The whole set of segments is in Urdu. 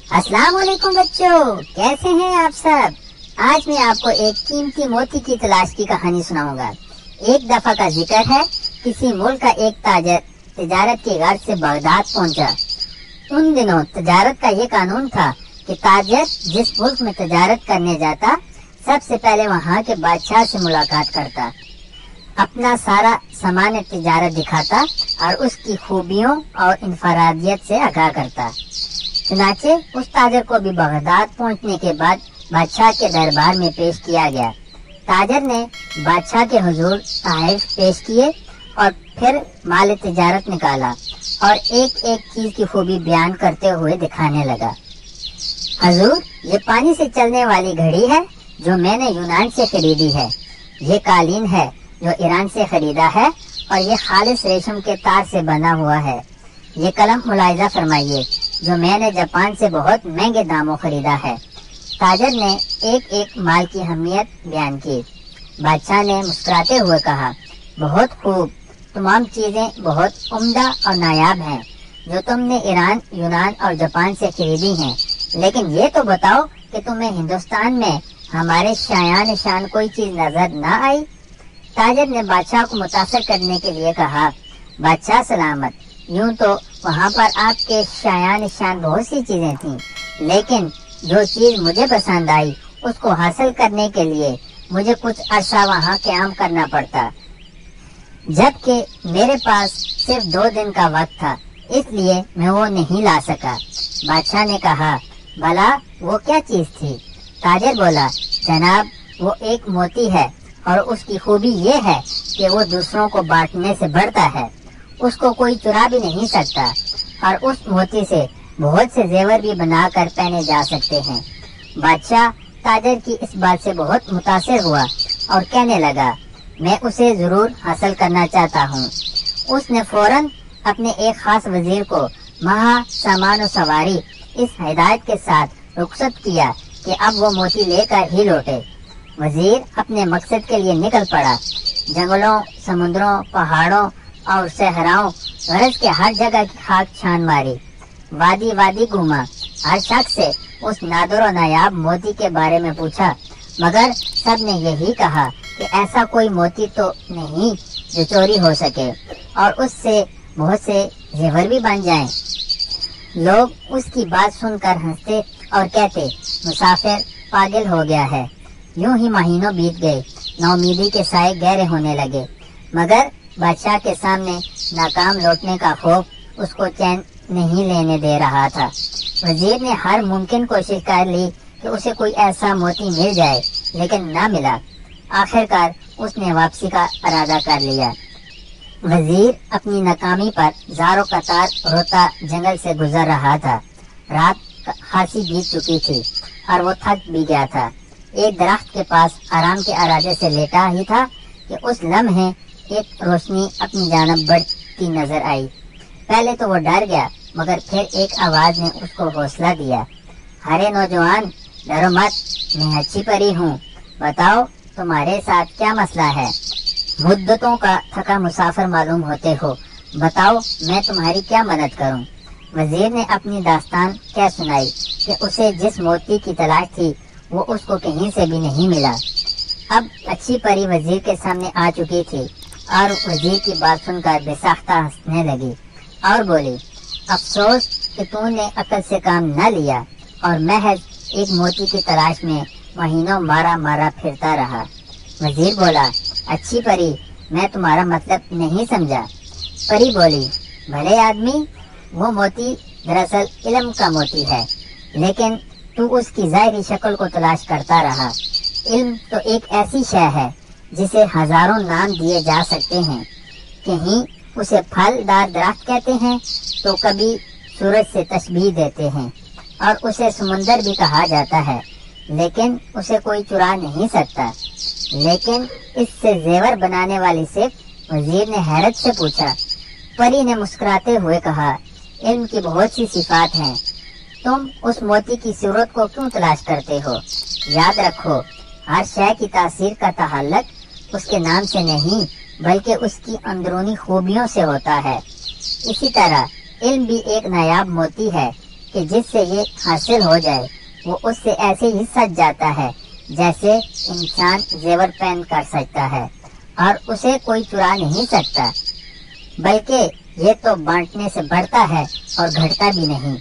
السلام علیکم بچوں، کیسے ہیں آپ سب؟ آج میں آپ کو ایک قیمتی موتی کی تلاش کی کہانی سناؤں گا۔ ایک دفعہ کا ذکر ہے، کسی ملک کا ایک تاجر تجارت کی غرض سے بغداد پہنچا۔ ان دنوں تجارت کا یہ قانون تھا کہ تاجر جس ملک میں تجارت کرنے جاتا، سب سے پہلے وہاں کے بادشاہ سے ملاقات کرتا، اپنا سارا سامان تجارت دکھاتا اور اس کی خوبیوں اور انفرادیت سے آگاہ کرتا۔ چنانچہ اس تاجر کو بھی بغداد پہنچنے کے بعد بادشاہ کے دربار میں پیش کیا گیا۔ تاجر نے بادشاہ کے حضور تحائف پیش کیے اور پھر مال تجارت نکالا اور ایک ایک چیز کی خوبی بیان کرتے ہوئے دکھانے لگا۔ حضور، یہ پانی سے چلنے والی گھڑی ہے جو میں نے یونان سے خریدی ہے۔ یہ قالین ہے جو ایران سے خریدا ہے اور یہ خالص ریشم کے تار سے بنا ہوا ہے۔ یہ قلم ملاحظہ فرمائیے جو میں نے جاپان سے بہت مہنگے داموں خریدا ہے۔ تاجر نے ایک ایک مال کی اہمیت بیان کی۔ بادشاہ نے مسکراتے ہوئے کہا، بہت خوب، تمام چیزیں بہت عمدہ اور نایاب ہیں جو تم نے ایران، یونان اور جاپان سے خریدی ہیں، لیکن یہ تو بتاؤ کہ تمہیں ہندوستان میں ہمارے شایان شان کوئی چیز نظر نہ آئی؟ تاجر نے بادشاہ کو متاثر کرنے کے لیے کہا، بادشاہ سلامت، یوں تو وہاں پر آپ کے شایان شان بہت سی چیزیں تھیں، لیکن جو چیز مجھے پسند آئی اس کو حاصل کرنے کے لیے مجھے کچھ عرصہ وہاں قیام کرنا پڑتا، جبکہ میرے پاس صرف 2 دن کا وقت تھا، اس لیے میں وہ نہیں لا سکا۔ بادشاہ نے کہا، بھلا وہ کیا چیز تھی؟ تاجر بولا، جناب، وہ ایک موتی ہے اور اس کی خوبی یہ ہے کہ وہ دوسروں کو بانٹنے سے بڑھتا ہے، اس کو کوئی چرا بھی نہیں سکتا، اور اس موتی سے بہت سے زیور بھی بنا کر پہنے جا سکتے ہیں۔ بادشاہ تاجر کی اس بات سے بہت متاثر ہوا اور کہنے لگا، میں اسے ضرور حاصل کرنا چاہتا ہوں۔ اس نے فوراً اپنے ایک خاص وزیر کو مہا سامان و سواری اس ہدایت کے ساتھ رخصت کیا کہ اب وہ موتی لے کر ہی لوٹے۔ وزیر اپنے مقصد کے لیے نکل پڑا، جنگلوں، سمندروں، پہاڑوں اور صحراؤں، غرض کے ہر جگہ کی خاک چھان ماری، وادی وادی گھوما، ہر شخص سے اس نادر و نایاب موتی کے بارے میں پوچھا، مگر سب نے یہی کہا کہ ایسا کوئی موتی تو نہیں جو چوری ہو سکے اور اس سے بہت سے زیور بھی بن جائیں۔ لوگ اس کی بات سن کر ہنستے اور کہتے، مسافر پاگل ہو گیا ہے۔ یوں ہی مہینوں بیت گئے، ناامیدی کے سائے گہرے ہونے لگے، مگر بادشاہ کے سامنے ناکام لوٹنے کا خوف اس کو چین نہیں لینے دے رہا تھا۔ وزیر نے ہر ممکن کوشش کر لی کہ اسے کوئی ایسا موتی مل جائے، لیکن نہ ملا۔ آخرکار اس نے واپسی کا ارادہ کر لیا۔ وزیر اپنی ناکامی پر زار و قطار روتا جنگل سے گزر رہا تھا۔ رات خاصی بیت چکی تھی اور وہ تھک بھی گیا تھا۔ ایک درخت کے پاس آرام کے ارادے سے لیٹا ہی تھا کہ اس لمحے ایک روشنی اپنی جانب بڑھتی نظر آئی۔ پہلے تو وہ ڈر گیا، مگر پھر ایک آواز نے اس کو حوصلہ دیا، ارے نوجوان، ڈرو مت، میں اچھی پری ہوں، بتاؤ تمہارے ساتھ کیا مسئلہ ہے؟ مدتوں کا تھکا مسافر معلوم ہوتے ہو، بتاؤ میں تمہاری کیا مدد کروں؟ وزیر نے اپنی داستان کیا سنائی کہ اسے جس موتی کی تلاش تھی وہ اس کو کہیں سے بھی نہیں ملا۔ اب اچھی پری وزیر کے سامنے آ چکی تھی اور وزیر کی بات سن کر بے ساختہ ہنسنے لگی اور بولی، افسوس کہ تو نے عقل سے کام نہ لیا اور محض ایک موتی کی تلاش میں مہینوں مارا پھرتا رہا۔ وزیر بولا، اچھی پری، میں تمہارا مطلب نہیں سمجھا۔ پری بولی، بھلے آدمی، وہ موتی دراصل علم کا موتی ہے، لیکن تو اس کی ظاہری شکل کو تلاش کرتا رہا۔ علم تو ایک ایسی شے ہے جسے ہزاروں نام دیے جا سکتے ہیں، کہیں اسے پھل دار درخت کہتے ہیں تو کبھی سورج سے تشبیہ دیتے ہیں، اور اسے سمندر بھی کہا جاتا ہے، لیکن اسے کوئی چرا نہیں سکتا۔ لیکن اس سے زیور بنانے والی سے وزیر نے حیرت سے پوچھا۔ پری نے مسکراتے ہوئے کہا، علم کی بہت سی صفات ہیں، تم اس موتی کی صورت کو کیوں تلاش کرتے ہو؟ یاد رکھو، ہر شے کی تاثیر کا تعلق اس کے نام سے نہیں بلکہ اس کی اندرونی خوبیوں سے ہوتا ہے۔ اسی طرح علم بھی ایک نایاب موتی ہے کہ جس سے یہ حاصل ہو جائے وہ اس سے ایسے ہی سج جاتا ہے جیسے انسان زیور پہن کر سجتا ہے، اور اسے کوئی چرا نہیں سکتا، بلکہ یہ تو بانٹنے سے بڑھتا ہے اور گھٹتا بھی نہیں۔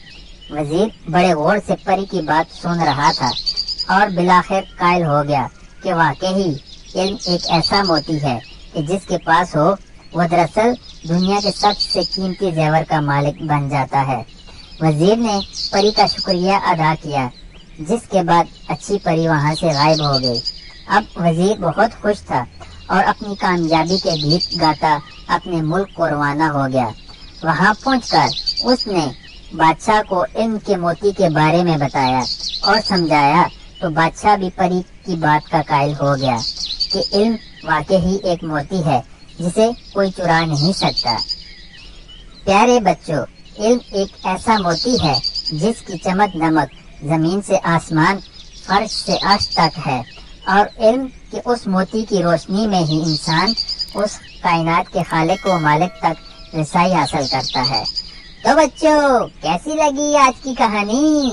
وزیر بڑے غور سے پری کی بات سن رہا تھا اور بالآخر قائل ہو گیا کہ واقعی علم ایک ایسا موتی ہے کہ جس کے پاس ہو وہ دراصل دنیا کے سب سے قیمتی زیور کا مالک بن جاتا ہے۔ وزیر نے پری کا شکریہ ادا کیا، جس کے بعد اچھی پری وہاں سے غائب ہو گئی۔ اب وزیر بہت خوش تھا اور اپنی کامیابی کے گیت گاتا اپنے ملک کو روانہ ہو گیا۔ وہاں پہنچ کر اس نے بادشاہ کو علم کے موتی کے بارے میں بتایا اور سمجھایا، تو بادشاہ بھی پری کی بات کا قائل ہو گیا کہ علم واقعی ایک موتی ہے جسے کوئی چرا نہیں سکتا۔ پیارے بچوں، علم ایک ایسا موتی ہے جس کی چمک دمک زمین سے آسمان، فرش سے عرش تک ہے، اور علم کے اس موتی کی روشنی میں ہی انسان اس کائنات کے خالق و مالک تک رسائی حاصل کرتا ہے۔ تو بچوں، کیسی لگی آج کی کہانی؟